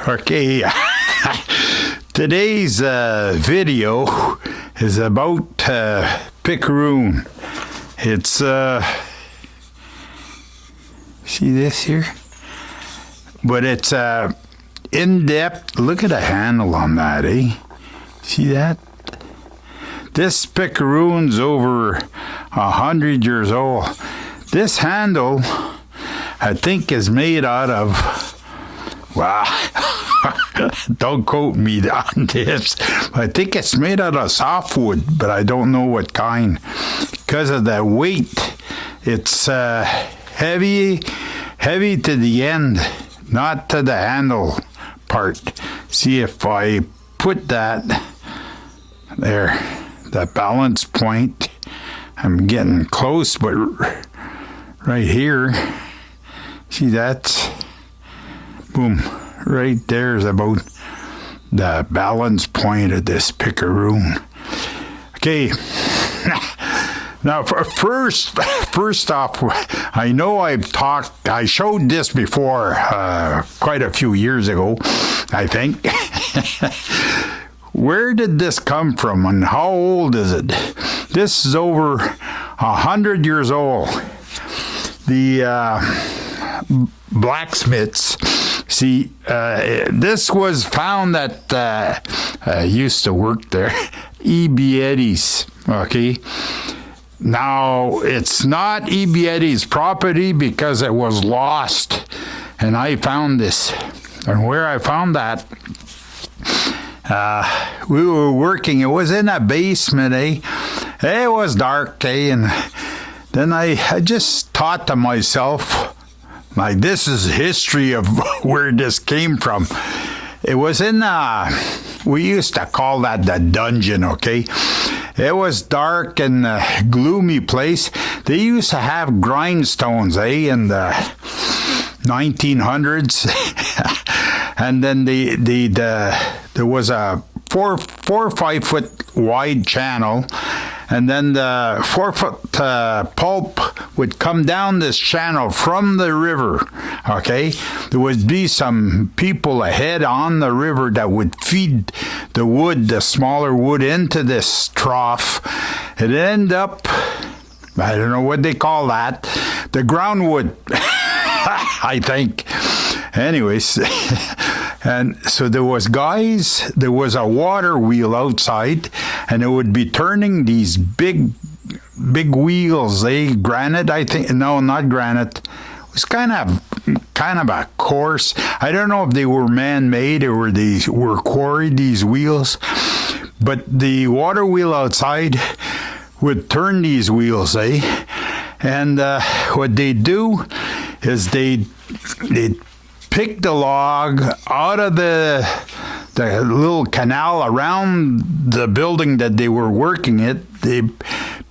Okay, today's video is about pickaroon. It's, see this here? But it's in-depth. Look at the handle on that, eh? See that? This pickaroon's over 100 years old. This handle, I think, is made out of, wow, don't quote me on this. I think it's made out of softwood, but I don't know what kind. Because of the weight, it's heavy to the end, not to the handle part. See, if I put that there, the balance point, I'm getting close, but right here, see, that's, boom, right there is about the balance point of this pickaroon. Okay, now first off, I know I showed this before quite a few years ago, I think. Where did this come from and how old is it? This is over 100 years old. The blacksmiths, see, this was found at, I used to work there, Eddie's, okay? Now, it's not Eddie's property because it was lost, and I found this. And where I found that, we were working, it was in a basement, eh? It was dark, eh? And then I just thought to myself, like, this is history of where this came from. It was in, we used to call that the dungeon, okay? It was dark and a gloomy place. They used to have grindstones, eh, in the 1900s. And then there was a 4 or 5 foot wide channel, and then the 4 foot pulp would come down this channel from the river, okay? There would be some people ahead on the river that would feed the wood, the smaller wood, into this trough. It ended up, I don't know what they call that, the groundwood, I think. Anyways, and so there was a water wheel outside, and it would be turning these big wheels, granite, I think, no, not granite. It was kind of a coarse, I don't know if they were man-made or they were quarried, these wheels, but the water wheel outside would turn these wheels, and what they do is they'd pick the log out of the little canal around the building that they were working at. They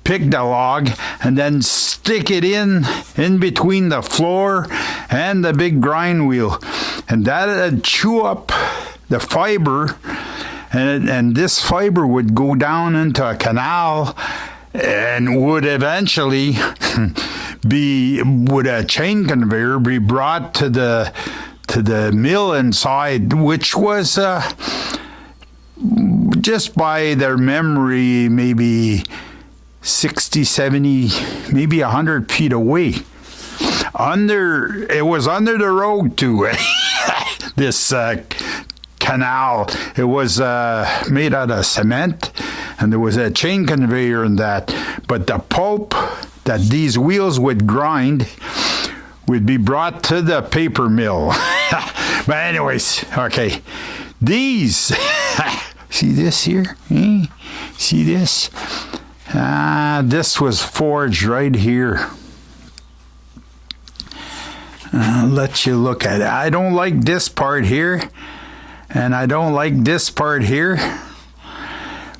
pick the log and then stick it in between the floor and the big grind wheel, and that'd chew up the fiber, and this fiber would go down into a canal and would eventually would a chain conveyor be brought to the mill inside, which was just by their memory maybe 60, 70, maybe 100 feet away. It was under the road too. This canal. It was made out of cement, and there was a chain conveyor in that. But the pulp that these wheels would grind would be brought to the paper mill. But anyways, okay. These, see this here? See this? This was forged right here. I'll let you look at it. I don't like this part here, and I don't like this part here,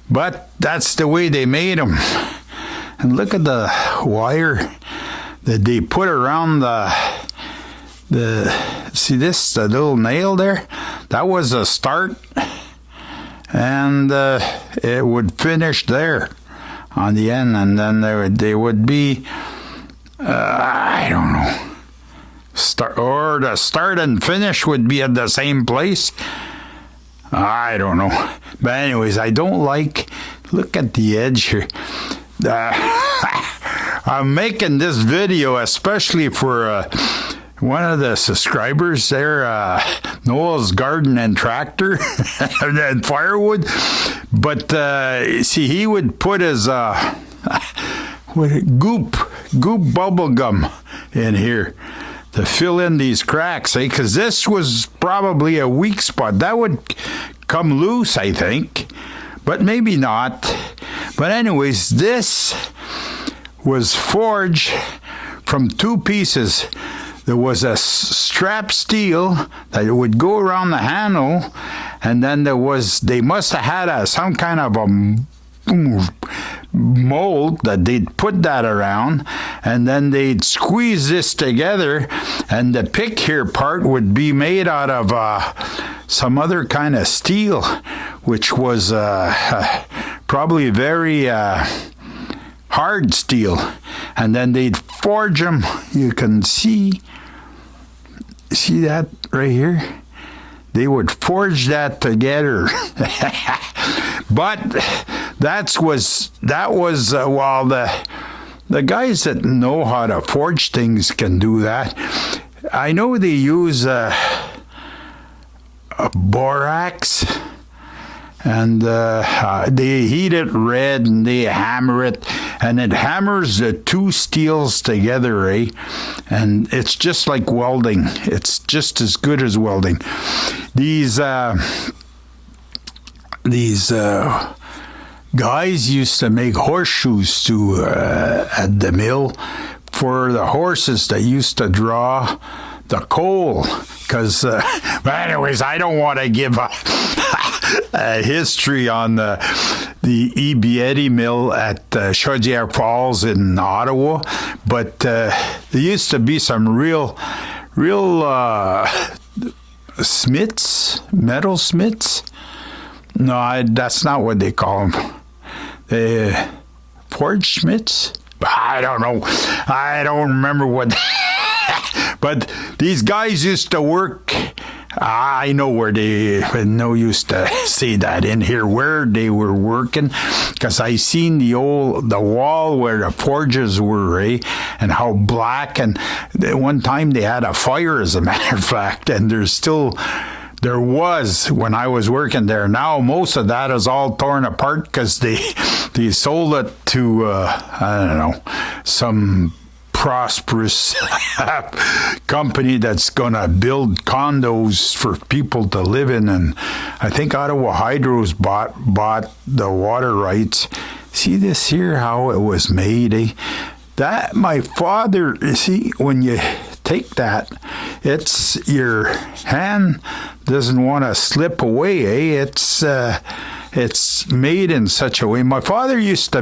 but that's the way they made them. And look at the wire that they put around see this, the little nail there? That was a start, and it would finish there on the end, and then they would be, I don't know, the start and finish would be at the same place. I don't know. But anyways, I don't like, look at the edge here. I'm making this video especially for one of the subscribers there, Noel's Garden and Tractor and Firewood. But see, he would put his goop bubble gum in here to fill in these cracks, because this was probably a weak spot. That would come loose, I think, but maybe not. But anyways, this was forged from two pieces. There was a strap steel that would go around the handle, and then they must have had some kind of a mold that they'd put that around, and then they'd squeeze this together, and the pick here part would be made out of some other kind of steel, which was probably very hard steel. And then they'd forge them. You can see that right here? They would forge that together. But that was well, the guys that know how to forge things can do that. I know they use a borax, and they heat it red and they hammer it, and it hammers the two steels together, and it's just like welding. It's just as good as welding. These guys used to make horseshoes too at the mill for the horses that used to draw the coal. Because, but anyways, I don't want to give a history on the Ebieti mill at Chaudière Falls in Ottawa, but there used to be some real smiths, metal smiths. No, that's not what they call them. Forge smiths? I don't know. I don't remember what. But these guys used to work. I know where they. No use to say that in here where they were working, because I seen the wall where the forges were, and how black. And one time they had a fire, as a matter of fact, and there was when I was working there. Now most of that is all torn apart because they sold it to I don't know, some prosperous company that's gonna build condos for people to live in, and I think Ottawa Hydro's bought the water rights. See this here, how it was made, That my father, you see, when you take that, it's your hand doesn't want to slip away, It's made in such a way. My father used to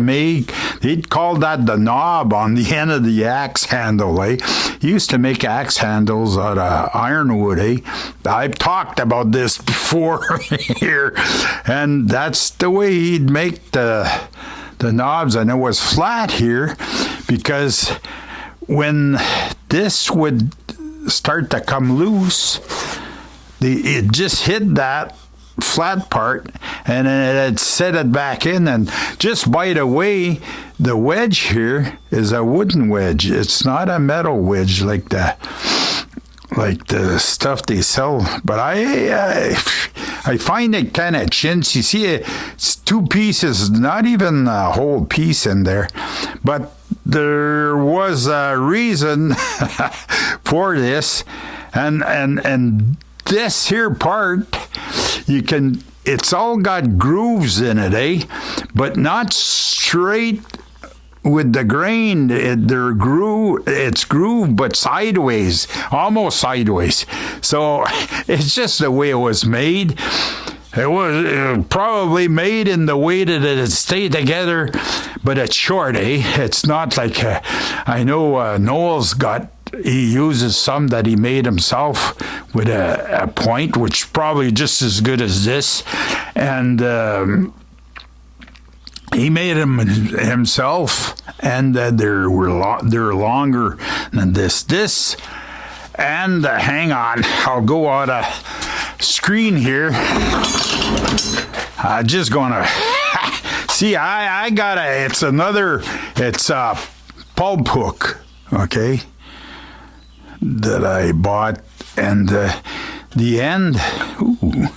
he'd call that the knob on the end of the axe handle, He used to make axe handles out of ironwood, I've talked about this before here, and that's the way he'd make the knobs, and it was flat here because when this would start to come loose, it just hit that flat part, and it set it back in. And just by the way, the wedge here is a wooden wedge. It's not a metal wedge like the stuff they sell. But I find it kind of chintzy. You see, it's two pieces, not even a whole piece in there. But there was a reason for this, and this here part, it's all got grooves in it, but not straight with the grain. It's grooved, but sideways, almost sideways. So it's just the way it was made. It was probably made in the way that it stayed together, but it's short, It's not like, I know Noel's he uses some that he made himself with a point, which probably just as good as this. And he made them himself, and they're longer than this. This And hang on, I'll go out of screen here. I'm just gonna see. I got it's a pulp hook, okay, that I bought, and the end. Ooh,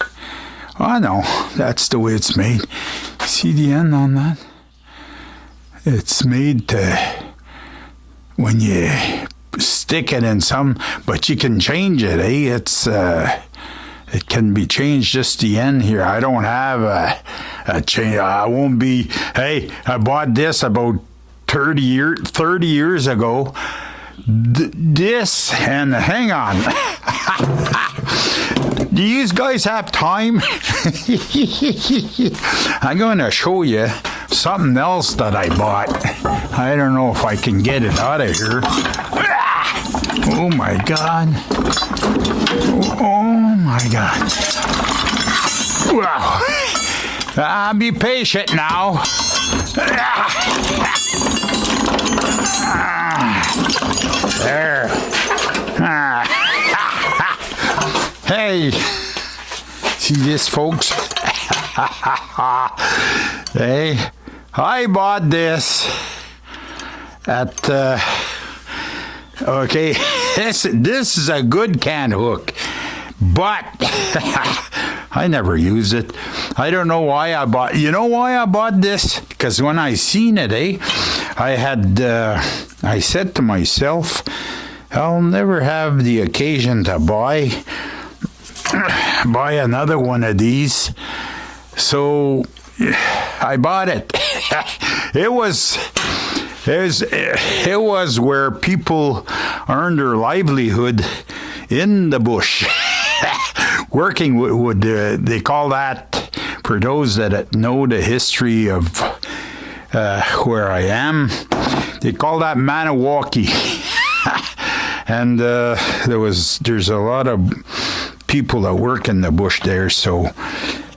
oh no, that's the way it's made. See the end on that? It's made to when you stick it in some, but you can change it, eh? It can be changed, just the end here. I don't have a change. I won't be, hey, I bought this about 30 years ago. This, and hang on. Do you guys have time? I'm going to show you something else that I bought. I don't know if I can get it out of here. Oh my God. Oh my God. Wow. Be patient now. There. Hey. See this, folks? Hey. I bought this at okay, this is a good can hook, but I never use it. I don't know why I bought. You know why I bought this? Because when I seen it, I said to myself, I'll never have the occasion to buy another one of these. So I bought it. It was where people earned their livelihood in the bush. Working with wood, they call that, for those that know the history of where I am, they call that Maniwaki. And there's a lot of people that work in the bush there, so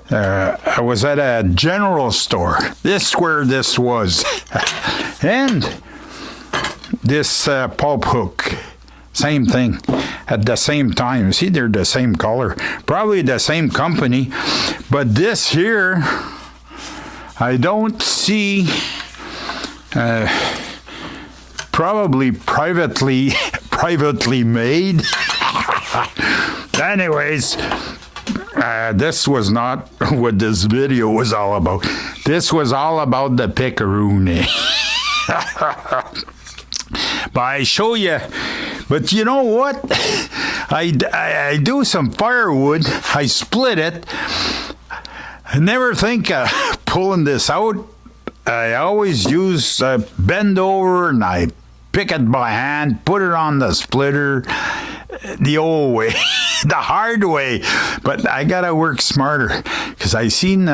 I was at a general store. This where this was. And this pulp hook, same thing, at the same time. See, they're the same color, probably the same company, but this here, I don't see, probably privately made. Anyways, this was not what this video was all about. This was all about the pickaroon. But I show you. But you know what? I do some firewood. I split it. I never think of pulling this out. I always use bend over and I pick it by hand, put it on the splitter, the old way, the hard way. But I gotta work smarter, because I seen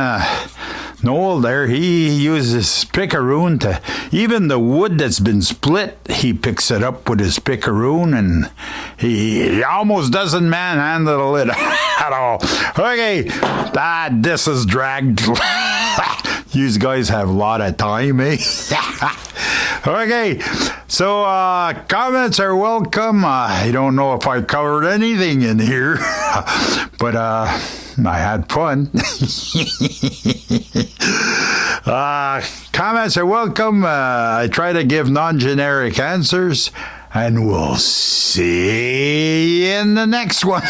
Noel there, he uses pickaroon to, even the wood that's been split, he picks it up with his pickaroon, and he almost doesn't manhandle it at all. Okay, this is dragged. You guys have a lot of time, eh? Okay, so comments are welcome. I don't know if I covered anything in here, but I had fun. Comments are welcome. I try to give non-generic answers, and we'll see you in the next one.